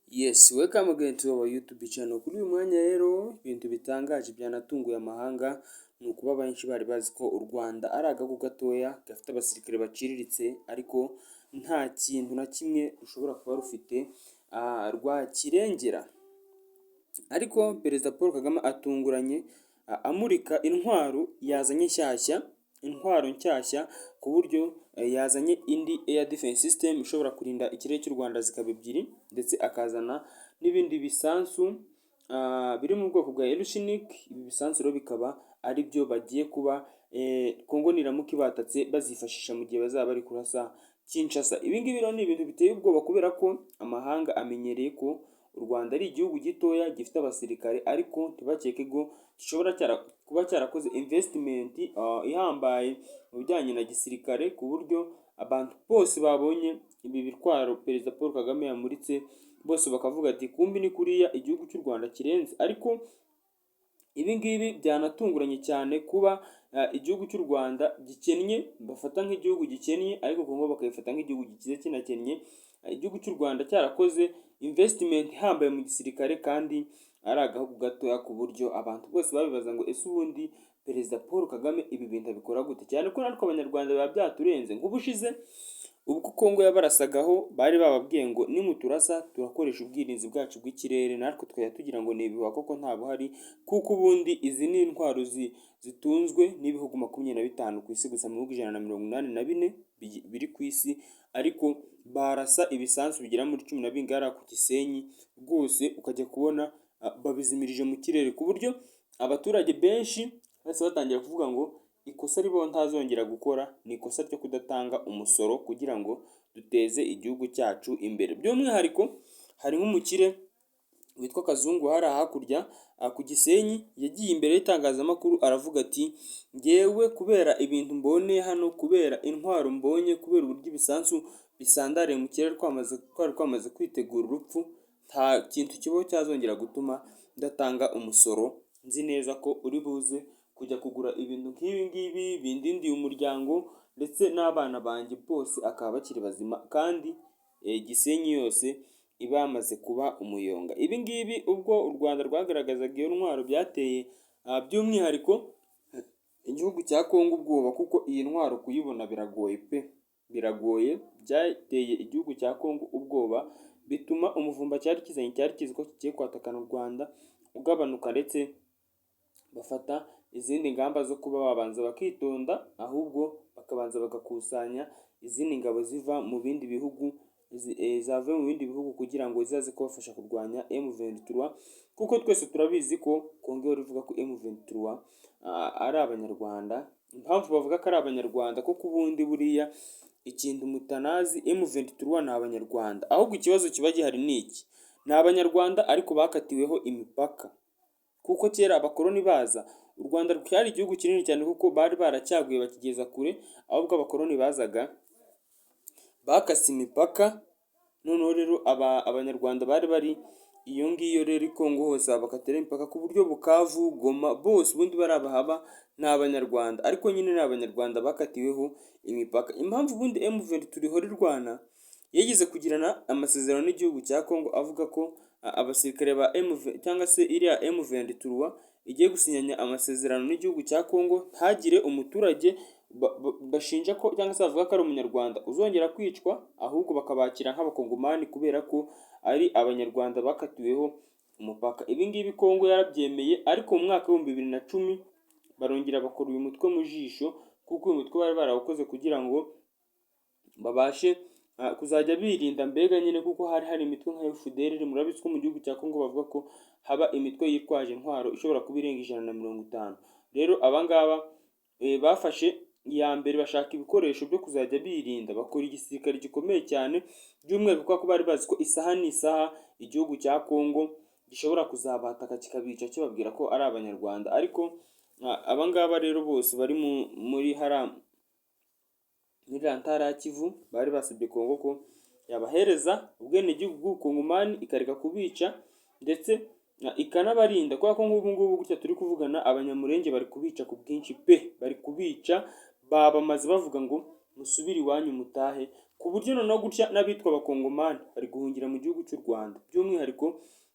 Yes, welcome again to our YouTube channel. Kuri uyu mwanya rero ibintu bitangaje byanatunguye amahanga ni ukuba benshi bari bazi ko u Rwanda ari agahugu gatoya gafite abasirikare baciriritse ariko nta kintu na kimwe rushobora kuba rufite rwakirengera. Ariko Perezida Paul Kagame atunguranye amurika intwaro nshyashya ku buryo yazanye indi air defense system ishobora kurinda ikirere cy'u Rwanda zikaba ebyiri, ndetse akazana n'ibindi bisansu biri mu bwoko bwa Airshnik. Ibi bisansu rero bikaba ari byo bagiye kuba Kongo niramuka ibatatse bazifashisha mu gihe bazaba bari kurasa Kinshasa. Ibi ngibi rero ni ibintu biteye ubwoba kubera ko amahanga amenyereye ko u Rwanda ari igihugu gitoya gifite abasirikare, ariko ntibakeke ko gishobora kuba cyarakoze investment ihambaye mu bijyanye na gisirikare, ku buryo abantu bose babonye ibi bitwaro Perezida Paul Kagame yamuritse bose bakavuga ati kumbi ni kuriya igihugu cy'u Rwanda kirenze. Ariko ibi ngibi byanatunguranye cyane kuba igihugu cy'u Rwanda gikennye bafata nk'igihugu gikennye, ariko Kongo bakayifata nk'igihugu gikize kinakennye. Igihugu cy'u Rwanda cyarakoze investment ihambaye mu gisirikare kandi ari agahugu gatoya, ku buryo abantu bose babibaza ngo ese ubundi Perezida Paul Kagame ibi bintu abikora gute, cyane ko natwe abanyarwanda biba byaturenze. Nk'ubushize ubwo Kongo yabarasagaho bari bababwiye ngo nimuturasa turakoresha ubwirinzi bwacu bw'ikirere, natwe twajya tugira ngo ni ibihuha koko nta buhari, kuko ubundi izi ni intwaro zitunzwe n'ibihugu 25 ku isi gusa, mu bihugu 184 biri ku isi, ariko barasa ibisansu bigera muri 10 na bingara ku Gisenyi rwose ukajya kubona babizimirije mu kirere, ku buryo abaturage benshi bahise batangira kuvuga ngo ikosa ribo ntazongera gukora ni ikosa ryo kudatanga umusoro kugira ngo duteze igihugu cyacu imbere. By'umwihariko hari nk'umukire witwa Kazungu hari hakurya ku Gisenyi yagiye imbere y'itangazamakuru aravuga ati ngewe kubera ibintu mboneye hano, kubera intwaro mbonye, kubera uburyo ibisansu bisandariye mu kirere twamaze kwitegura urupfu, nta kintu kibaho cyazongera gutuma ndatanga umusoro. Nzi neza ko uri buze kujya kugura ibintu nk'ibi ngibi bindindiye umuryango ndetse n'abana banjye bose akaba bakiri bazima, kandi Gisenyi yose iba yamaze kuba umuyonga. Ibi ngibi ubwo u Rwanda rwagaragazaga iyo ntwaro byateye by'umwihariko igihugu cya Kongo ubwoba, kuko iyi ntwaro kuyibona biragoye pe, biragoye. Byateye igihugu cya Kongo ubwoba, bituma umuvumba cyari kizi ko kigiye kwatakana u Rwanda ugabanuka, ndetse bafata izindi ngamba zo kuba babanza bakitonda, ahubwo bakabanza bagakusanya izindi ngabo ziva mu bindi bihugu zavuye mu bindi bihugu kugira ngo zizaze kubafasha kurwanya M23, kuko twese turabizi ko Kongo rivuga ko M23 ari abanyarwanda. Impamvu bavuga ko ari abanyarwanda kuko ubundi buriya ikintu mutanazi M23 ni abanyarwanda, ahubwo ikibazo kiba gihari ni iki: ni abanyarwanda ariko bakatiweho imipaka, kuko kera abakoloni baza u Rwanda cyari igihugu kinini cyane kuko bari baracyaguye bakigeza kure, ahubwo abakoloni bazaga bakase imipaka. Noneho rero abanyarwanda bari iyo ngiyo rero i Kongo hose bakatera imipaka, ku buryo Bukavu, Goma bose ubundi bari abahaba ni abanyarwanda, ariko nyine ni abanyarwanda bakatiweho imipaka. Impamvu ubundi M23 ihora irwana, yigeze kugirana amasezerano n'igihugu cya Kongo avuga ko abasirikare ba cyangwa se iriya M23 igiye gusinyanya amasezerano n'igihugu cya Kongo, ntagire umuturage bashinja ko cyangwa se bavuga ko ari umunyarwanda uzongera kwicwa, ahubwo bakabakira nk'abakongomani kubera ko ari abanyarwanda bakatiweho umupaka. Ibi ngibi Kongo yarabyemeye, ariko mu mwaka wa 2010 barongera bakora uyu mutwe mu jisho, kuko uyu mutwe bari barawukoze kugira ngo babashe kuzajya birinda mbega nyine, kuko hari imitwe nka FDLR. Murabizi ko mu gihugu cya Kongo bavuga ko haba imitwe yitwaje intwaro ishobora kuba irenga 150. Rero abangaba bafashe iya mbere bashaka ibikoresho byo kuzajya birinda, bakora igisirikare gikomeye cyane, by'umwihariko kuko bari bazi ko isaha n'isaha igihugu cya Kongo gishobora kuzabataka kikabica kibabwira ko ari abanyarwanda. Ariko abangaba rero bose bari muri Ntara ya Kivu bari basabye Kongo ko yabahereza ubwenegihugu bw'Ubukongomani ikareka kubica, ndetse ikanabarinda, kubera ko nk'ubu ngubu gutya turi kuvugana abanyamurenge bari kubica ku bwinshi pe, bari kubica babamaze bavuga ngo musubire iwanyu mutahe, ku buryo noneho gutya n'abitwa abakongomani bari guhungira mu gihugu cy'u Rwanda. By'umwihariko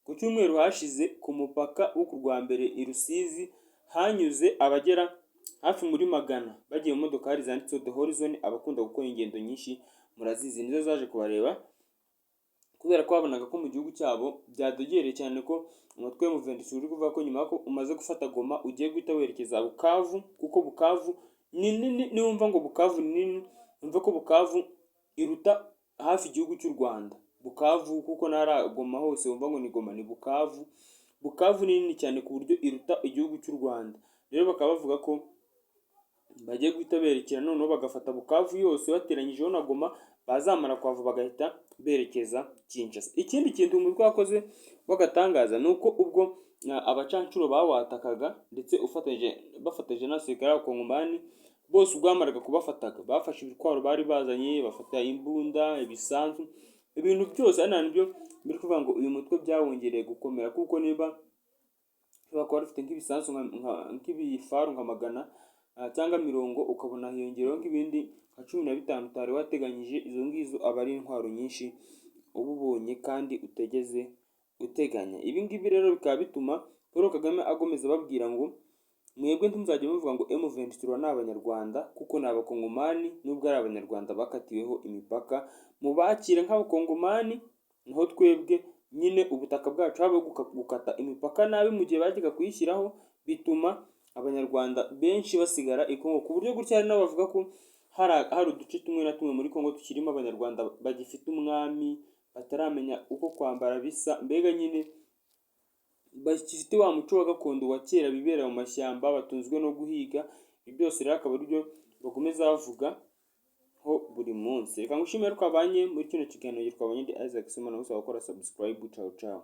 ku cyumweru hashize ku mupaka wo ku Rwambere i Rusizi hanyuze abagera hafi muri 100 bagiye mu modokari zanditseho The Horizon. Abakunda gukora ingendo nyinshi murazizi nizo zaje kubareba, kubera ko babonaga ko mu gihugu cyabo byadogereye cyane, ko umutwe wa M23 uri kuvuga ko nyuma ko umaze gufata Goma ugiye guhita werekeza Bukavu, kuko Bukavu ni nini. Niwumva ngo Bukavu ni nini, umva ko Bukavu iruta hafi igihugu cy'u Rwanda. Bukavu kuko ntara Goma hose wumva ngo ni Goma, ni Bukavu. Bukavu ni nini cyane ku buryo iruta igihugu cy'u Rwanda. Rero bakaba bavuga ko bagiye guhita berekera noneho bagafata Bukavu yose bateranyijeho na Goma, bazamara kwavu bagahita berekeza Kinshasa. Ikindi kintu umutwe wakoze w'agatangaza ni uko ubwo abacancuro bawatakaga ndetse bafatanyije n'abasirikare b'abakongomani bose, ubwo bamaraga kubafataga bafashe ibitwaro bari bazanye, bafata imbunda, ibisanzwe, ibintu byose. Ari nabyo biri kuvuga ngo uyu mutwe byawongereye gukomera, kuko niba bakaba bafite nk'ibisanzwe nk'ibifaru nka 100 cyangwa 50, ukabona hiyongereho nk'ibindi nka 15 utari wateganyije, izo ngizo aba ari intwaro nyinshi uba ubonye kandi utegeze uteganya. Ibi ngibi rero bikaba bituma Paul Kagame agomeza babwira ngo mwebwe ntimuzajya muvuga ngo M23 ni abanyarwanda, kuko ni abakongomani. Nubwo ari abanyarwanda bakatiweho imipaka, mubakire nk'abakongomani, naho twebwe nyine ubutaka bwacu haba gukata imipaka nabi mu gihe bajyaga kuyishyiraho, bituma abanyarwanda benshi basigara i Kongo, ku buryo gutya hari n'abavuga ko hari uduce tumwe na tumwe muri Kongo tukirimo abanyarwanda bagifite umwami, bataramenya uko kwambara bisa, mbega nyine bagifite wa muco wa gakondo wa kera, bibera mu mashyamba, batunzwe no guhiga. Ibi byose rero akaba aribyo bakomeza bavuga ho buri munsi. Reka ngushimire ko abanye muri kino kiganiro twabonye. Ndi Isaac Sima, nawe usaba gukora subscribe. Ciao ciao.